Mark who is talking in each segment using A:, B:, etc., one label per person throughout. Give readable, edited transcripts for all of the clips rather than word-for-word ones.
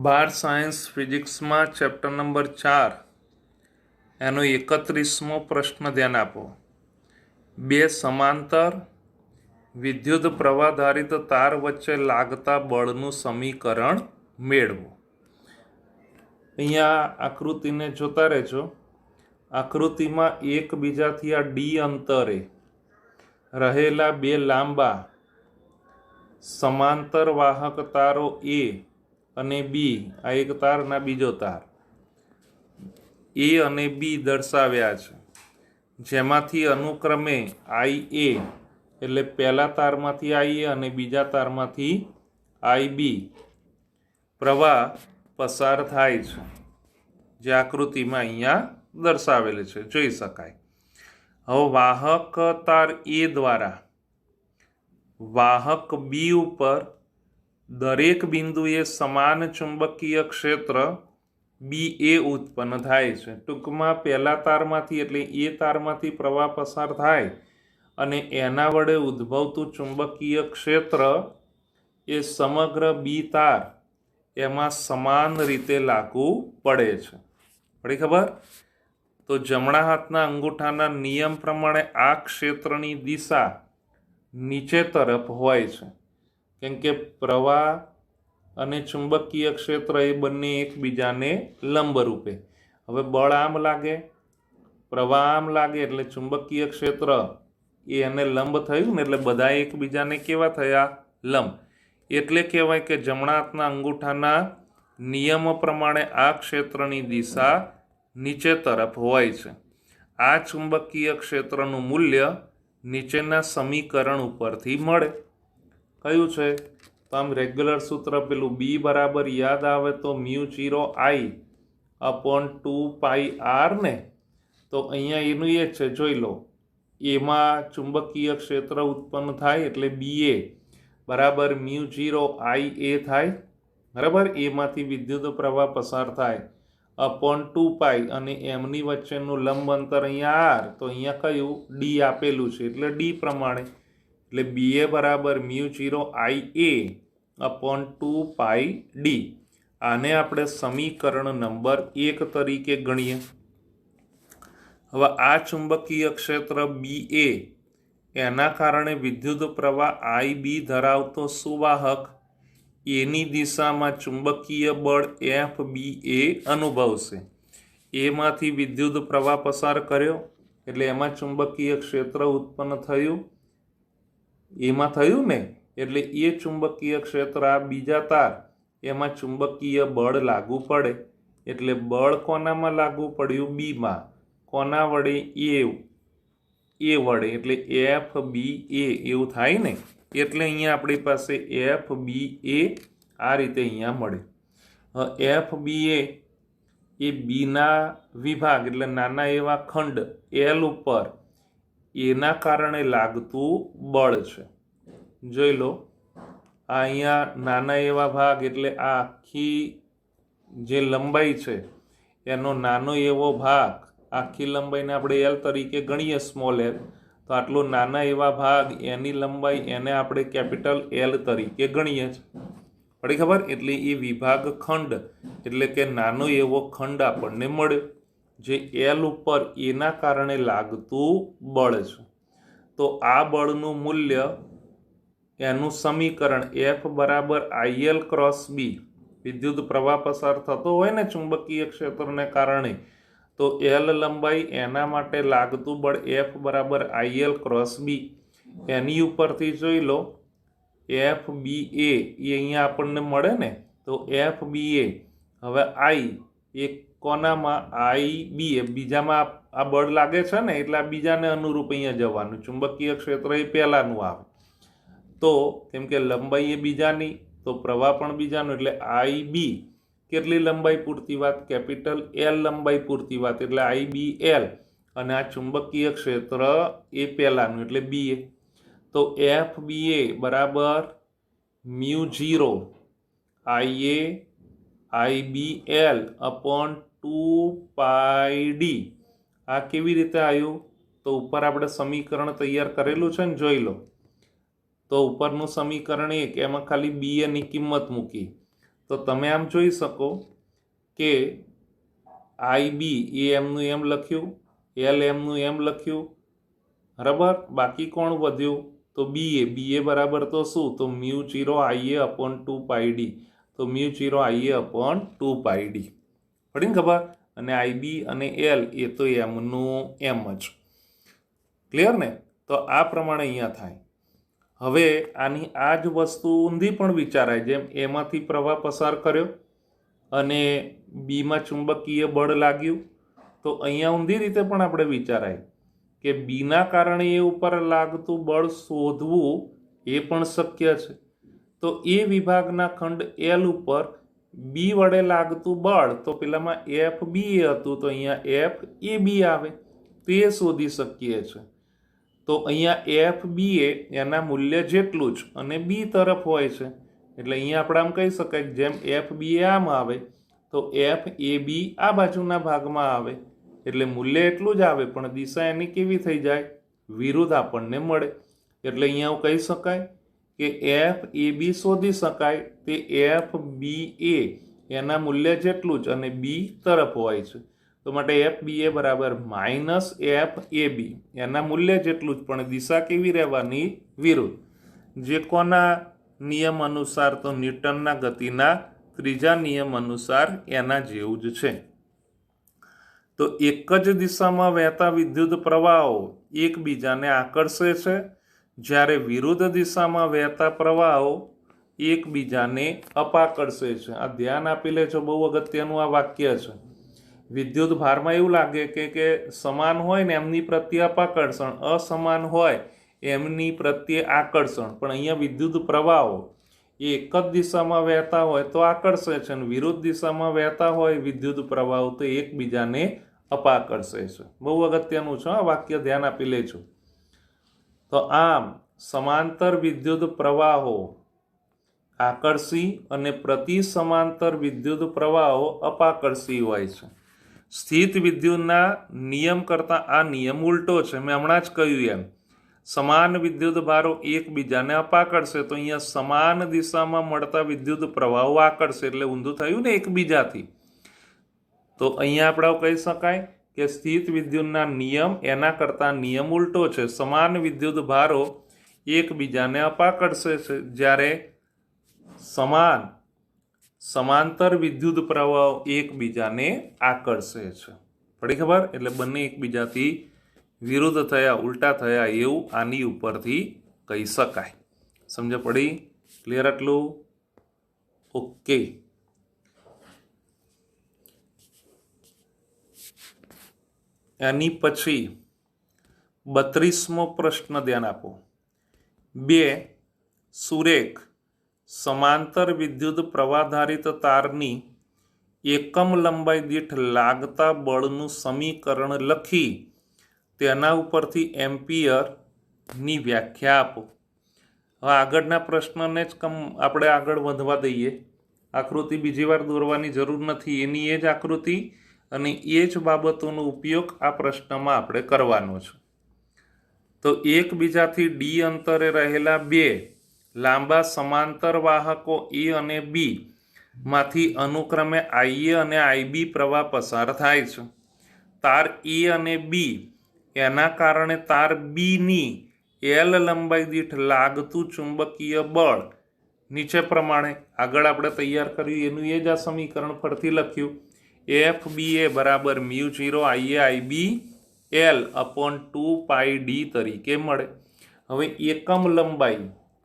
A: બાર science ફિઝિક્સમાં chapter number 4 એનો 31મો પ્રશ્ન ધ્યાન આપો. બે સમાંતર વિદ્યુત પ્રવાહધારિત તાર વચ્ચે લાગતા બળનું સમીકરણ મેળવો. અહીંયા આકૃતિને જોતા રહેજો. આકૃતિમાં એકબીજાથી આ ડી અંતરે રહેલા બે લાંબા સમાંતર વાહક તારો એ અને બી, આ એક તાર ના બીજો તાર એ અને બી દર્શાવ્યા છે, જેમાંથી અનુક્રમે આઈ એ એટલે પહેલા તારમાંથી આઈ એ અને બીજા તારમાંથી આઈ બી પ્રવાહ પસાર થાય છે, જે આકૃતિમાં અહીંયા દર્શાવેલ છે, જોઈ શકાય. હવે વાહક તાર એ દ્વારા વાહક બી ઉપર દરેક બિંદુએ સમાન ચુંબકીય ક્ષેત્ર બી એ ઉત્પન્ન થાય છે. ટૂંકમાં પહેલા તારમાંથી એટલે એ તારમાંથી પ્રવાહ પસાર થાય અને એના વડે ઉદ્ભવતું ચુંબકીય ક્ષેત્ર એ સમગ્ર બી તાર એમાં સમાન રીતે લાગુ પડે છે. પડી ખબર? તો જમણા હાથના અંગૂઠાના નિયમ પ્રમાણે આ ક્ષેત્રની દિશા નીચે તરફ હોય છે, કેમ કે પ્રવાહ અને ચુંબકીય ક્ષેત્ર એ બંને એકબીજાને લંબ રૂપે. હવે બળ આમ લાગે, પ્રવાહ આમ લાગે એટલે ચુંબકીય ક્ષેત્ર એ એને લંબ થયું ને, એટલે બધા એકબીજાને કેવા થયા? લંબ. એટલે કહેવાય કે જમણા હાથના અંગૂઠાના નિયમ પ્રમાણે આ ક્ષેત્રની દિશા નીચે તરફ હોય છે. આ ચુંબકીય ક્ષેત્રનું મૂલ્ય નીચેના સમીકરણ ઉપરથી મળે. કયું છે? તો આમ રેગ્યુલર સૂત્ર પેલું બી બરાબર યાદ આવે તો mu 0 I upon 2 pi r ને. તો અહીંયા એનું એ છે, જોઈ લો. એમાં ચુંબકીય ક્ષેત્ર ઉત્પન્ન થાય એટલે બી એ બરાબર મ્યુ 0 આઈ એ થાય, બરાબર. એમાંથી વિદ્યુત પ્રવાહ પસાર થાય અપોન 2 પાઈ અને એમની વચ્ચેનું લંબ અંતર અહીંયા આર, તો અહીંયા કયું? ડી આપેલું છે એટલે ડી પ્રમાણે, એટલે બી એ બરાબર mu 0 I A upon 2 pi D. આને આપણે સમીકરણ નંબર 1 તરીકે ગણીએ. હવે આ ચુંબકીય ક્ષેત્ર બી એ એના કારણે વિદ્યુત પ્રવાહ આઈ બી ધરાવતો સુવાહક એની દિશામાં ચુંબકીય બળ એફ બી એ અનુભવશે. એમાંથી વિદ્યુત પ્રવાહ પસાર કર્યો એટલે એમાં ચુંબકીય ક્ષેત્ર ઉત્પન્ન થયું, એમાં થયું ને, એટલે એ ચુંબકીય ક્ષેત્ર આ બીજા તાર એમાં ચુંબકીય બળ લાગુ પડે. એટલે બળ કોનામાં લાગુ પડ્યું? બીમાં. કોના વડે? એ વડે, એટલે એફ બી એ એવું થાય ને. એટલે અહીંયા આપણી પાસે એફ બી એ આ રીતે અહીંયા મળે. એફ બી એ બીના વિભાગ એટલે નાના એવા ખંડ એલ ઉપર એના કારણે લાગતું બળ છે. જોઈ લો, આ અહીંયા નાના એવા ભાગ એટલે આ આખી જે લંબાઈ છે એનો નાનો એવો ભાગ, આખી લંબાઈને આપણે એલ તરીકે ગણીએ, સ્મોલ એલ. તો આટલો નાના એવા ભાગ એની લંબાઈ એને આપણે કેપિટલ એલ તરીકે ગણીએ છીએ. પડી ખબર? એટલે એ વિભાગ ખંડ એટલે કે નાનો એવો ખંડ આપણને મળ્યો, જે એલ ઉપર એના કારણે લાગતું બળ છે. તો આ બળનું મૂલ્ય એનું સમીકરણ એફ બરાબર આઈએલ ક્રોસ બી, વિદ્યુત પ્રવાહ પસાર થતો હોય ને ચુંબકીય ક્ષેત્રને કારણે, તો એલ લંબાઈ એના માટે લાગતું બળ એફ બરાબર આઈએલ ક્રોસ બી. એની ઉપરથી જોઈ લો એફ બી એ અહીંયા આપણને મળે ને. તો એફ બી એ હવે આઈ એ કોનામાં? આઈ બી એ બીજામાં આ બળ લાગે છે ને, એટલે આ બીજાને અનુરૂપ અહીંયા જવાનું. ચુંબકીય ક્ષેત્ર એ પહેલાનું આવે. તો કેમ કે લંબાઈ એ બીજાની, તો પ્રવાહ પણ બીજાનો, એટલે આઈ બી કેટલી લંબાઈ પૂરતી વાત? કેપિટલ એલ લંબાઈ પૂરતી વાત, એટલે આઈ બી એલ. અને આ ચુંબકીય ક્ષેત્ર એ પહેલાનું એટલે બી એ. તો એફ બી એ બરાબર mu 0 I A I B L upon 2 pi D. આ કેવી રીતે આવ્યું? તો ઉપર આપણે સમીકરણ તૈયાર કરેલું છે ને, જોઈ લો. તો ઉપરનું સમીકરણ 1 એમાં ખાલી બી એની કિંમત મૂકી, તો તમે આમ જોઈ શકો કે IB એ એમનું એમ લખ્યું, L એમનું એમ લખ્યું, બરાબર. બાકી કોણ વધ્યું? તો BA બરાબર તો શું? તો μ0IA/2πd. તો μ0IA/2πd પડી ને ખબર. અને IB અને L એ તો એમનું એમ જ. ક્લિયર ને? તો આ પ્રમાણે અહીંયા થાય. હવે આની આ જ વસ્તુ ઊંધી પણ વિચારાય, જેમ એમાંથી પ્રવાહ પસાર કર્યો અને બીમાં ચુંબકીય બળ લાગ્યું, તો અહીંયા ઊંધી રીતે પણ આપણે વિચારાય કે બીના કારણે એ ઉપર લાગતું બળ શોધવું એ પણ શક્ય છે. તો એ વિભાગના ખંડ L ઉપર બી વડે લાગતું બળ, તો પેલામાં FBA હતું, તો અહીંયા FAB આવે, તે શોધી શકીએ છે. તો અહીંયા FBA એના મૂલ્ય જેટલું જ અને બી તરફ હોય છે, એટલે અહીંયા આપણે આમ કહી શકાય કે જેમ FBA આમ આવે તો FAB આ બાજુના ભાગમાં આવે, એટલે મૂલ્ય એટલું જ આવે પણ દિશા એની કેવી થઈ જાય? વિરુદ્ધ આપણને મળે. એટલે અહીંયા કહી શકાય કે FAB શોધી શકાય તે FBA એના મૂલ્ય જેટલું જ અને બી તરફ હોય છે. તો માટે FBA બરાબર -FAB એના મૂલ્ય જેટલું જ પણ દિશા કેવી રહેવાની? વિરુદ્ધ. જે કોના નિયમ અનુસાર? તો ન્યૂટનના ગતિના ત્રીજા નિયમ અનુસાર એના જેવું જ છે. તો એક જ દિશામાં વહેતા વિદ્યુત પ્રવાહો એકબીજાને આકર્ષે છે, જ્યારે વિરુદ્ધ દિશામાં વહેતા પ્રવાહો એકબીજાને અપાકર્ષે છે. આ ધ્યાન આપી લેજો, બહુ અગત્યનું આ વાક્ય છે. વિદ્યુત ભારમાં એવું લાગે કે સમાન હોય ને એમની પ્રત્યે અપાકર્ષણ, અસમાન હોય એમની પ્રત્યે આકર્ષણ. પણ અહીંયા વિદ્યુત પ્રવાહો એ એક જ દિશામાં વહેતા હોય તો આકર્ષે છે, અને વિરુદ્ધ દિશામાં વહેતા હોય વિદ્યુત પ્રવાહો તો એકબીજાને અપાકર્ષે છે. બહુ અગત્યનું છે આ વાક્ય, ધ્યાન આપી લેજો. તો આમ સમાંતર વિદ્યુત પ્રવાહો આકર્ષી અને પ્રતિ સમાંતર વિદ્યુત પ્રવાહો અપાકર્ષી હોય છે. સ્થિત વિદ્યુતના નિયમ કરતાં આ નિયમ ઉલટો છે. મેં હમણાં જ કહ્યું એમ, સમાન વિદ્યુત ભારો એકબીજાને અપાકર્ષે, તો અહીંયા સમાન દિશામાં મળતા વિદ્યુત પ્રવાહો આકર્ષે, એટલે ઊંધું થયું ને એકબીજાથી. તો અહીંયા આપણે કહી શકાય કે સ્થિત વિદ્યુતના નિયમ એના કરતાં નિયમ ઉલટો છે. સમાન વિદ્યુત ભારો એકબીજાને અપાકર્ષે છે, જ્યારે સમાંતર વિદ્યુત પ્રવાહો એકબીજાને આકર્ષે છે. પડી ખબર? એટલે બંને એકબીજાથી વિરુદ્ધ થયા, ઉલટા થયા એવું આની ઉપરથી કહી શકાય. સમજ પડી? ક્લિયર આટલું? ઓકે. એની પછી 32મો પ્રશ્ન ધ્યાન આપો. 2 સુરેખ સમાંતર વિદ્યુત પ્રવાધારિત તારની એકમ લંબાઈ દીઠ લાગતા બળનું સમીકરણ લખી તેના ઉપરથી એમ્પિયરની વ્યાખ્યા આપો. હવે આગળના પ્રશ્નને જ આપણે આગળ વધવા દઈએ. આકૃતિ બીજી વાર દોરવાની જરૂર નથી, એની એ જ આકૃતિ અને એ જ બાબતોનો ઉપયોગ આ પ્રશ્નમાં આપણે કરવાનો છે. તો એકબીજાથી ડી અંતરે રહેલા 2 લાંબા સમાંતર વાહકો એ અને બી માંથી અનુક્રમે IA અને IB પ્રવાહ પસાર થાય છે. તાર એ અને બી એના કારણે તાર બીની L લંબાઈ દીઠ લાગતું ચુંબકીય બળ નીચે પ્રમાણે આગળ આપણે તૈયાર કર્યું એનું એ જ આ સમીકરણ પરથી લખ્યું. FBA બરાબર μ0IA/IB L/2πd તરીકે મળે. હવે એકમ લંબાઈ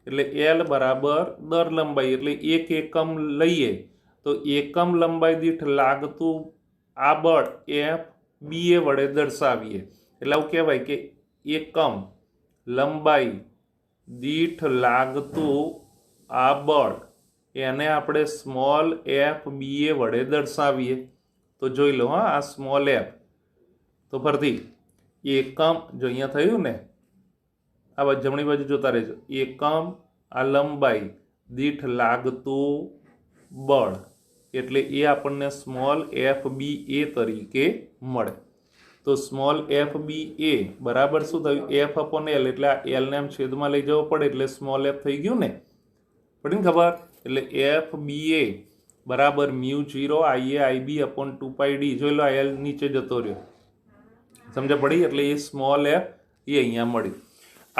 A: એટલે L બરાબર દર લંબાઈ, એટલે એક એકમ લઈએ તો એકમ લંબાઈ દીઠ લાગતું આ બળ FBA વડે દર્શાવીએ. એટલે આવું કહેવાય કે એકમ લંબાઈ દીઠ લાગતું આ બળ એને આપણે સ્મોલ FBA વડે દર્શાવીએ. તો જોઈ લો, હા, આ સ્મોલ f. તો ફરતી એકમ, જો અહીંયા થયું ને, આ જમણી બાજુ જોતા રહેજો, એકમ આ લંબાઈ દીઠ લાગતું બળ, એટલે એ આપણને સ્મોલ FBA તરીકે મળે. તો સ્મોલ FBA બરાબર શું થયું? F/L, એટલે આ L ને આમ છેદમાં લઈ જવો પડે એટલે સ્મોલ f થઈ ગયું ને. પડી ને ખબર? એટલે FBA બરાબર mu 0 IA IB upon 2πd. જોઈ લો આઈએલ નીચે જતો રહ્યો, સમજ પડી? એટલે એ સ્મોલ એફ એ અહીંયા મળ્યું.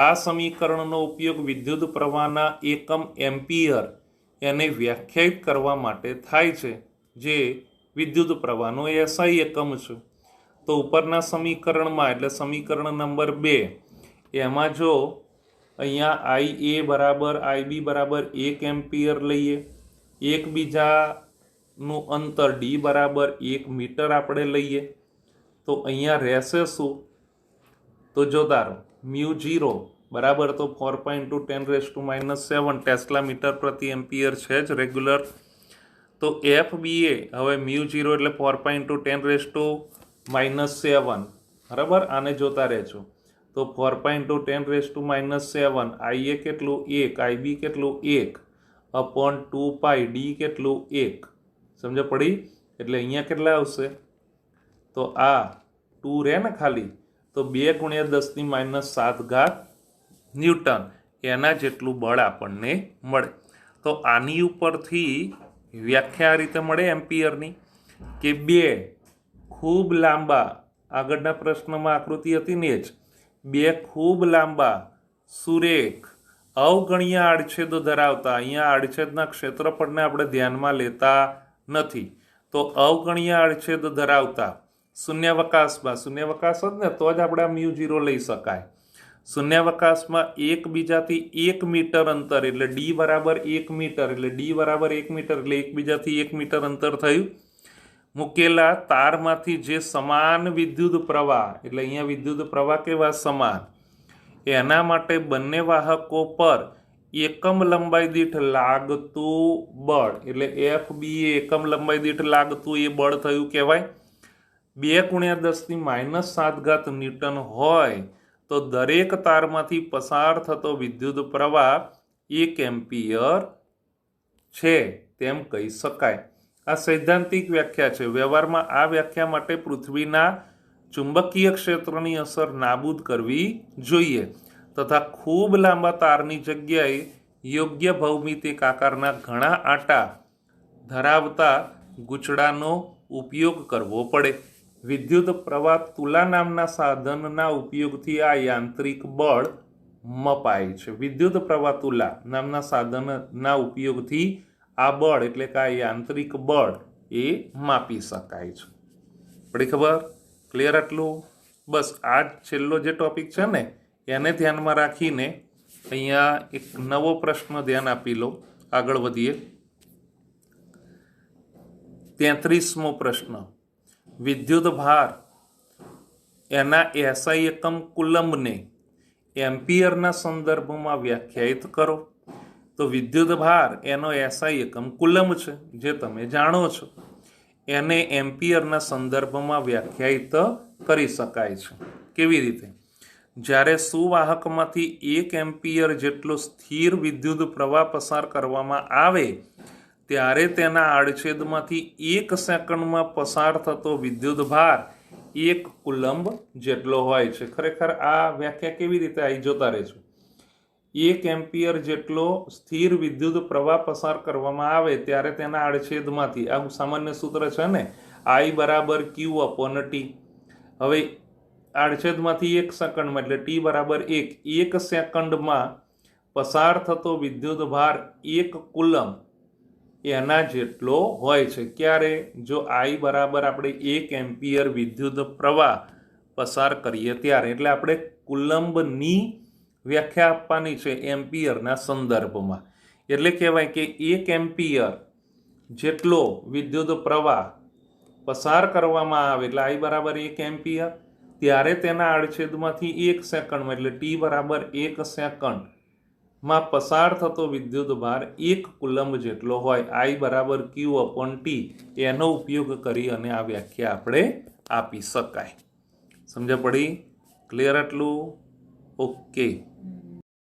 A: આ સમીકરણનો ઉપયોગ વિદ્યુત પ્રવાહના એકમ એમ્પિયર એને વ્યાખ્યાયિત કરવા માટે થાય છે, જે વિદ્યુત પ્રવાહનો એસઆઈ એકમ છે. તો ઉપરના સમીકરણમાં એટલે સમીકરણ નંબર 2 એમાં જો અહીંયા IA બરાબર IB બરાબર 1 એમ્પિયર લઈએ, એકબીજાનું અંતર D બરાબર 1 મીટર આપણે લઈએ, તો અહીંયા રહેશે શું? તો જો ધારો મ્યુ 0 બરાબર તો 4.10⁻⁻7 ટેસ્લા મીટર પ્રતિ એમ્પિયર છે જ રેગ્યુલર. તો FBA હવે મ્યુ 0 એટલે 4.10⁻⁻7 બરાબર. આને જોતા રહેજો. તો 4.10⁻⁻7 IA કેટલું 1, IB કેટલું 1 અપોન 2π D કેટલું 1. સમજ પડી? એટલે અહીંયા કેટલા આવશે? તો આ 2 રહે ને ખાલી, તો 2 × 10⁻⁷ ન્યૂટન એના જેટલું બળ આપણને મળે. તો આની ઉપરથી વ્યાખ્યા આ રીતે મળે એમ્પિયરની કે 2 ખૂબ લાંબા, આગળના પ્રશ્નમાં આકૃતિ હતી ને જ, 2 ખૂબ લાંબા સુરેખ અવગણ્ય આડછેદો ધરાવતા, અહીંયા આડછેદના ક્ષેત્રફળને આપણે ધ્યાનમાં લેતા નથી, તો અવગણ્ય આડછેદ ધરાવતા શૂન્યાવકાશમાં, શૂન્યાવકાશ જ ને તો જ આપણે આ મ્યુ 0 લઈ શકાય. શૂન્યાવકાશમાં એકબીજાથી 1 મીટર અંતર એટલે D બરાબર 1 મીટર એટલે D બરાબર 1 મીટર એટલે એકબીજાથી 1 મીટર અંતર થયું. મૂકેલા તારમાંથી જે સમાન વિદ્યુત પ્રવાહ એટલે અહીંયા વિદ્યુત પ્રવાહ કેવા સમાન, એના માટે બંને વાહકો પર એકમ લંબાઈ દીઠ લાગતું બળ એટલે FBA એકમ લંબાઈ દીઠ લાગતું એ બળ થયું કહેવાય. 2 × 10⁻⁷ ન્યૂટન હોય તો દરેક તારમાંથી પસાર થતો વિદ્યુત પ્રવાહ 1 એમ્પિયર છે તેમ કહી શકાય. આ સૈદ્ધાંતિક વ્યાખ્યા છે. વ્યવહારમાં આ વ્યાખ્યા માટે પૃથ્વીના ચુંબકીય ક્ષેત્રની અસર નાબૂદ કરવી જોઈએ તથા ખૂબ લાંબા તારની જગ્યાએ યોગ્ય ભૌમિતિક આકારના ઘણા આંટા ધરાવતા ગૂંચળાનો ઉપયોગ કરવો પડે. વિદ્યુત પ્રવાહ તુલા નામના સાધનના ઉપયોગથી આ યાંત્રિક બળ મપાય છે. વિદ્યુત પ્રવાહ તુલા નામના સાધનના ઉપયોગથી આ બળ એટલે કે આ યાંત્રિક બળ એ માપી શકાય છે. પડી ખબર? ક્લિયર આટલું? બસ આ છેલ્લો જે ટોપિક છે ને એને ધ્યાનમાં રાખીને અહીંયા એક નવો પ્રશ્ન ધ્યાન આપી લો. આગળ વધીએ. 33મો પ્રશ્ન. વિદ્યુત ભાર એના એસઆઈ એકમ કુલંબને એમ્પિયરના સંદર્ભમાં વ્યાખ્યાયિત કરો. તો વિદ્યુત ભાર એનો એસઆઈ એકમ કુલંબ છે, જે તમે જાણો છો. એને એમ્પિયરના સંદર્ભમાં વ્યાખ્યાયિત કરી શકાય છે. કેવી રીતે? જ્યારે સુવાહકમાંથી 1 એમ્પિયર જેટલો સ્થિર વિદ્યુત પ્રવાહ પસાર કરવામાં આવે ત્યારે તેના આડછેદમાંથી 1 સેકન્ડમાં પસાર થતો વિદ્યુત ભાર 1 કુલંબ જેટલો હોય છે. ખરેખર આ વ્યાખ્યા કેવી રીતે આવી જોતા રહેજો. 1 એમ્પિયર જેટલો સ્થિર વિદ્યુત પ્રવાહ પસાર કરવામાં આવે ત્યારે તેના આડછેદમાંથી, આ સામાન્ય સૂત્ર છે ને, I બરાબર Q અપોન T. હવે આડછેદમાંથી 1 સેકન્ડમાં એટલે T બરાબર 1 સેકન્ડમાં પસાર થતો વિદ્યુત ભાર 1 કુલંબ એના જેટલો હોય છે. ક્યારે? જો I બરાબર આપણે 1 એમ્પિયર વિદ્યુત પ્રવાહ પસાર કરીએ ત્યારે. એટલે આપણે કુલંબની વ્યાખ્યા આપવાની છે એમ્પિયરના સંદર્ભમાં. એટલે કહેવાય કે 1 એમ્પિયર જેટલો વિદ્યુત પ્રવાહ પસાર કરવામાં આવે એટલે I બરાબર 1 એમ્પિયર, ત્યારે તેના આડછેદમાંથી 1 સેકન્ડમાં એટલે T બરાબર 1 સેકન્ડમાં પસાર થતો વિદ્યુત ભાર 1 કુલંબ જેટલો હોય. I બરાબર Q અપોન T એનો ઉપયોગ કરી અને આ વ્યાખ્યા આપણે આપી શકાય. સમજ પડી? ક્લિયર આટલું? ઓકે.